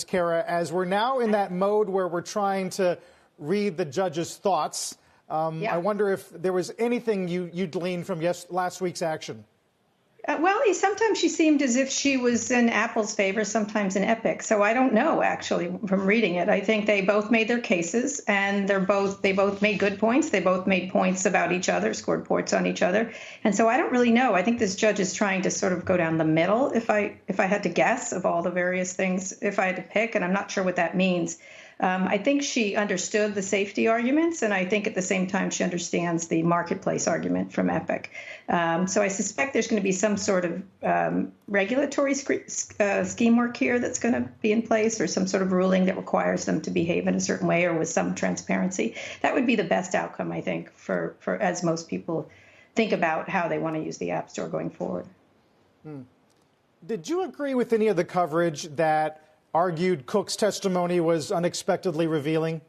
Kara, as we're now in that mode where we're trying to read the judge's thoughts, I wonder if there was anything you gleaned from last week's action. Well, sometimes she seemed as if she was in Apple's favor, sometimes in Epic. So I don't know, actually, from reading it. I think they both made their cases, and they both made good points. They both made points about each other, scored points on each other. And so I don't really know. I think this judge is trying to sort of go down the middle, if I had to guess, of all the various things, if I had to pick, and I'm not sure what that means. I think she understood the safety arguments, and I think at the same time she understands the marketplace argument from Epic. So I suspect there's going to be some sort of regulatory scheme work here that's going to be in place, or some sort of ruling that requires them to behave in a certain way or with some transparency. That would be the best outcome, I think, for as most people think about how they want to use the App Store going forward. Did you agree with any of the coverage that argued Cook's testimony was unexpectedly revealing?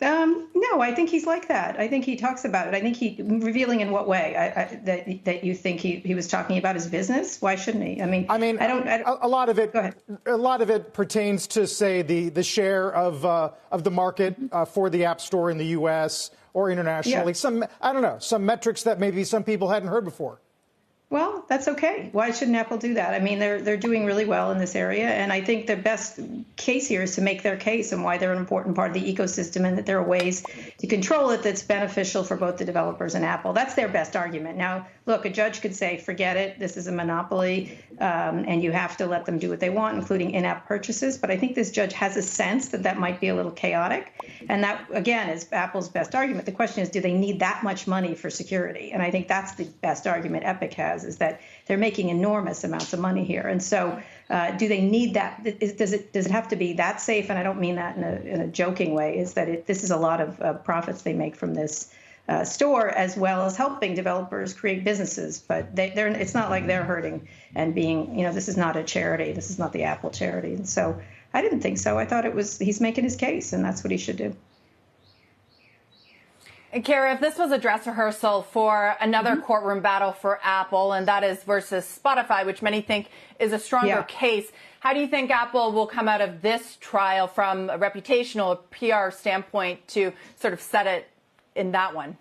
No, I think he's like that. I think he talks about it. I think revealing in what way? That you think he was talking about his business? Why shouldn't he? I mean, a lot of it. Go ahead. A lot of it pertains to, say, the share of the market for the App Store in the U.S. or internationally. Yeah. Some metrics that maybe some people hadn't heard before. Well, that's okay. Why shouldn't Apple do that? I mean, they're doing really well in this area, and I think the best case here is to make their case and why they're an important part of the ecosystem, and that there are ways to control it that's beneficial for both the developers and Apple. That's their best argument. Now, look, a judge could say, forget it, this is a monopoly, and you have to let them do what they want, including in-app purchases. But I think this judge has a sense that that might be a little chaotic, and that, again, is Apple's best argument. The question is, do they need that much money for security? And I think that's the best argument Epic has, is that they're making enormous amounts of money here. And so do they need that? Does it have to be that safe? And I don't mean that in a joking way, is that this is a lot of profits they make from this store, as well as helping developers create businesses. But it's not like they're hurting and being, this is not a charity. This is not the Apple charity. And so I didn't think so. I thought he's making his case, and that's what he should do. And Kara, if this was a dress rehearsal for another courtroom battle for Apple, and that is versus Spotify, which many think is a stronger case, how do you think Apple will come out of this trial from a reputational PR standpoint to sort of set it in that one?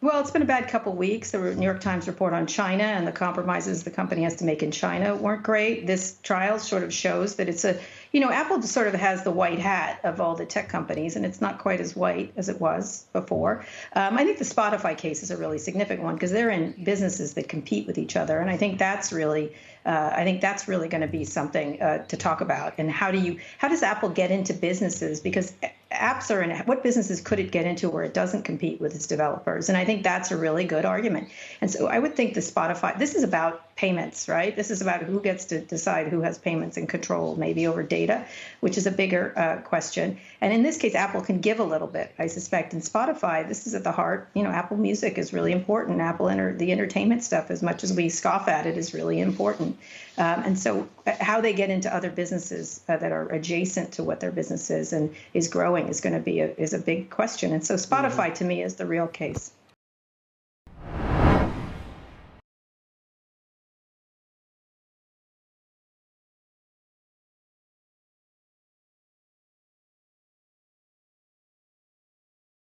Well, it's been a bad couple of weeks. The New York Times report on China and the compromises the company has to make in China weren't great. This trial sort of shows that it's Apple sort of has the white hat of all the tech companies, and it's not quite as white as it was before. I think the Spotify case is a really significant one because they're in businesses that compete with each other, and I think that's really going to be something to talk about. And how does Apple get into businesses? Because apps are in what businesses could it get into where it doesn't compete with its developers? And I think that's a really good argument. And so I would think the Spotify, this is about payments, right? This is about who gets to decide who has payments and control, maybe over data, which is a bigger question. And in this case, Apple can give a little bit, I suspect. In Spotify, this is at the heart. Apple Music is really important. The entertainment stuff, as much as we scoff at it, is really important. And so how they get into other businesses that are adjacent to what their business is and is growing is going to be is a big question. And so Spotify, to me, is the real case.